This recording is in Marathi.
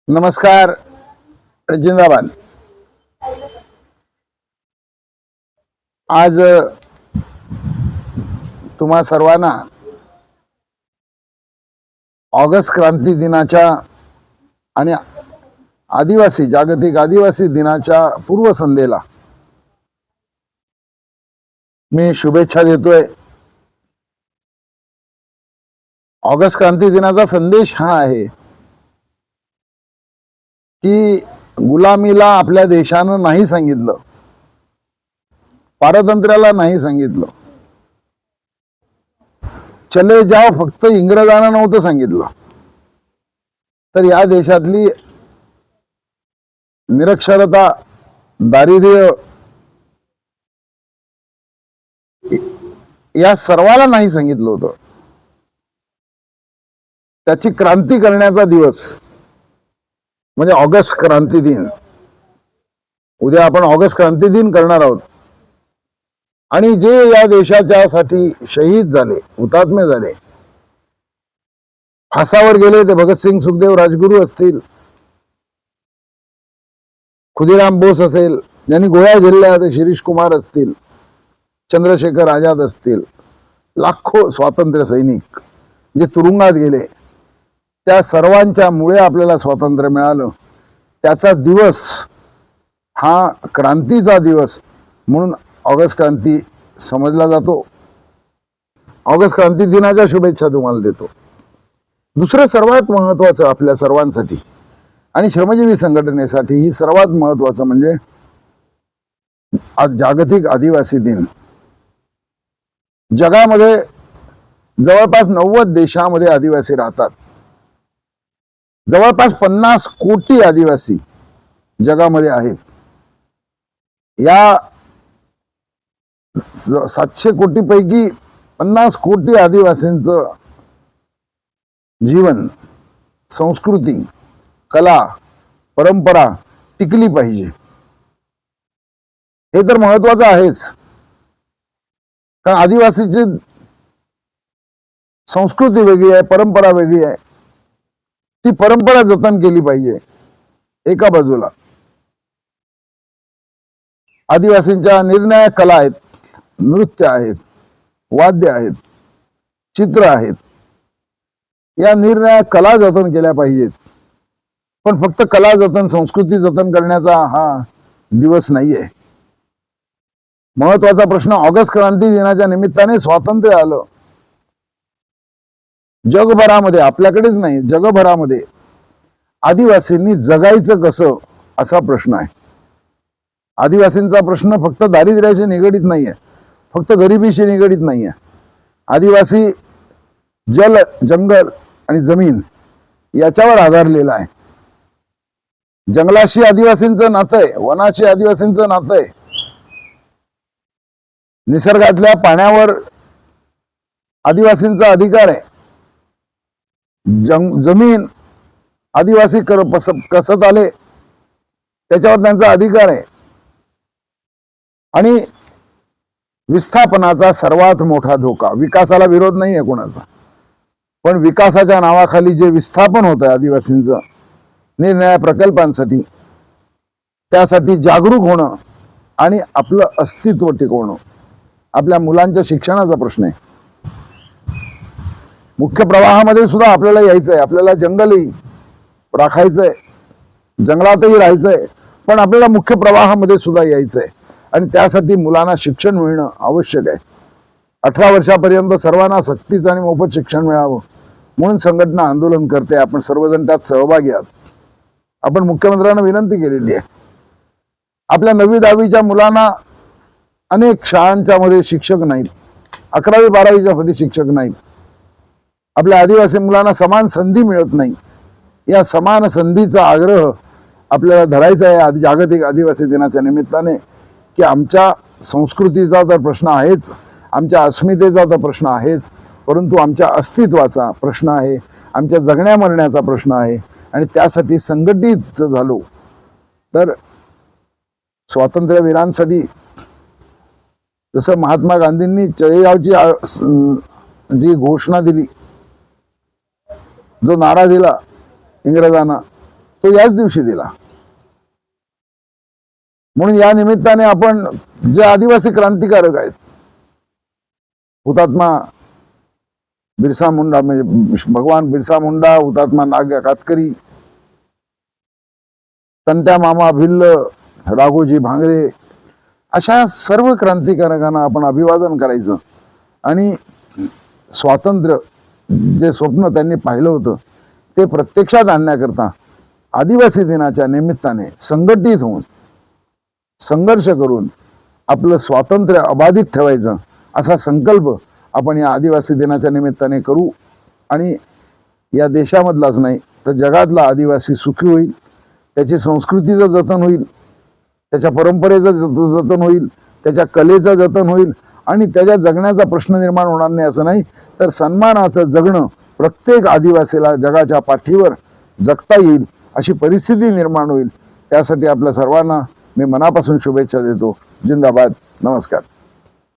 नमस्कार, जिंदाबाद। आज तुम्हा सर्वांना ऑगस्ट क्रांती दिनाच्या आणि जागतिक आदिवासी दिनाच्या पूर्वसंध्येला मी शुभेच्छा देतोय। ऑगस्ट क्रांती दिनाचा संदेश हा आहे की गुलामीला आपल्या देशानं नाही सांगितलं, पारतंत्र्याला नाही सांगितलं, चले जाओ फक्त इंग्रजांना नव्हतं सांगितलं, तर या देशातली निरक्षरता, दारिद्र्य या सर्वाला नाही सांगितलं होतं। त्याची क्रांती करण्याचा दिवस म्हणजे ऑगस्ट क्रांती दिन। उद्या आपण ऑगस्ट क्रांती दिन करणार आहोत आणि जे या देशाच्यासाठी शहीद झाले, हुतात्मे झाले, फासावर गेले, ते भगतसिंग, सुखदेव, राजगुरू असतील, खुदीराम बोस असेल, ज्यांनी गोळ्या झेलल्या, ते शिरीष कुमार असतील, चंद्रशेखर आझाद असतील, लाखो स्वातंत्र्य सैनिक जे तुरुंगात गेले, त्या सर्वांच्या मुळे आपल्याला स्वातंत्र्य मिळालं। त्याचा दिवस हा क्रांतीचा दिवस म्हणून ऑगस्ट क्रांती समजला जातो। ऑगस्ट क्रांती दिनाच्या शुभेच्छा तुम्हाला देतो। दुसरं सर्वात महत्वाचं आपल्या सर्वांसाठी आणि श्रमजीवी संघटनेसाठी ही सर्वात महत्वाचं म्हणजे आज जागतिक आदिवासी दिन। जगामध्ये जवळपास 90 देशामध्ये आदिवासी राहतात। जवळपास 50 कोटी आदिवासी जगामध्ये आहेत। या 700 कोटी पैकी 50 कोटी आदिवासींचं जीवन, संस्कृती, कला, परंपरा टिकली पाहिजे, हे तर महत्वाचं आहेच। कारण आदिवासीची संस्कृती वेगळी आहे, परंपरा वेगळी आहे, ती परंपरा जतन केली पाहिजे। एका बाजूला आदिवासींच्या निरनिराळ्या कला आहेत, नृत्य आहेत, वाद्य आहेत, चित्र आहेत, या निरनिराळ्या कला जतन केल्या पाहिजेत। पण फक्त कला जतन, संस्कृती जतन करण्याचा हा दिवस नाहीये। महत्वाचा प्रश्न, ऑगस्ट क्रांती दिनाच्या निमित्ताने स्वातंत्र्य आलं, जगभरामध्ये, आपल्याकडेच नाही जगभरामध्ये आदिवासींनी जगायचं कसं असा प्रश्न आहे। आदिवासींचा प्रश्न फक्त दारिद्र्याशी निगडीत नाहीये, फक्त गरिबीशी निगडीत नाहीये। आदिवासी जल, जंगल आणि जमीन याच्यावर आधारलेला आहे। जंगलाशी आदिवासींचं नातं आहे, वनाशी आदिवासींचं नातं आहे, निसर्गातल्या पाण्यावर आदिवासींचा अधिकार आहे, जमीन आदिवासी कसत आले त्याच्यावर त्यांचा अधिकार आहे, आणि विस्थापनाचा सर्वात मोठा धोका, विकासाला विरोध नाही आहे कोणाचा, पण विकासाच्या नावाखाली जे विस्थापन होत आहे आदिवासींचं निरनिराळ्या प्रकल्पांसाठी, त्यासाठी जागरूक होणं आणि आपलं अस्तित्व टिकवणं, आपल्या मुलांच्या शिक्षणाचा प्रश्न आहे। मुख्य प्रवाहामध्ये सुद्धा आपल्याला यायचंय, आपल्याला जंगलही राखायचंय, जंगलातही राहायचंय, पण आपल्याला मुख्य प्रवाहामध्ये सुद्धा यायचंय आणि त्यासाठी मुलांना शिक्षण मिळणं आवश्यक आहे। 18 वर्षापर्यंत सर्वांना सक्तीचं आणि मोफत शिक्षण मिळावं म्हणून संघटना आंदोलन करते। आपण सर्वजण त्यात सहभागी आहात। आपण मुख्यमंत्र्यांना विनंती केलेली आहे, आपल्या 9वी 10वीच्या मुलांना अनेक शाळांच्या मध्ये शिक्षक नाहीत, 11वी 12वीच्या मध्ये शिक्षक नाहीत, आपल्या आदिवासी मुलांना समान संधी मिळत नाही। या समान संधीचा आग्रह आपल्याला धरायचा आहे जागतिक आदिवासी दिनाच्या निमित्ताने, की आमच्या संस्कृतीचा तर प्रश्न आहेच, आमच्या अस्मितेचा तर प्रश्न आहेच, परंतु आमच्या अस्तित्वाचा प्रश्न आहे, आमच्या जगण्या मरण्याचा प्रश्न आहे। आणि त्यासाठी संघटित झालो तर स्वातंत्र्यवीरांसाठी, जसं महात्मा गांधींनी चळेजावची जी घोषणा दिली, जो नारा दिला इंग्रजांना, तो याच दिवशी दिला. म्हणून या निमित्ताने आपण जे आदिवासी क्रांतिकारक आहेत, हुतात्मा बिरसा मुंडा म्हणजे भगवान बिरसा मुंडा, हुतात्मा नाग्या कातकरी, तंट्या मामा भिल्ल, राघोजी भांगरे, अशा सर्व क्रांतिकारकांना आपण अभिवादन करायचं आणि स्वातंत्र्य जे स्वप्न त्यांनी पाहिलं होतं ते प्रत्यक्षात आणण्याकरता आदिवासी दिनाच्या निमित्ताने संघटित होऊन संघर्ष करून आपलं स्वातंत्र्य अबाधित ठेवायचं असा संकल्प आपण या आदिवासी दिनाच्या निमित्ताने करू. आणि या देशामधलाच नाही तर जगातला आदिवासी सुखी होईल, त्याची संस्कृतीचं जतन होईल, त्याच्या परंपरेचं जतन होईल, त्याच्या कलेचं जतन होईल आणि त्याच्या जगण्याचा प्रश्न निर्माण होणार नाही. असं नाही तर सन्मानाचं जगणं प्रत्येक आदिवासीला जगाच्या पाठीवर जगता येईल अशी परिस्थिती निर्माण होईल. त्यासाठी आपल्या सर्वांना मी मनापासून शुभेच्छा देतो. जिंदाबाद. नमस्कार.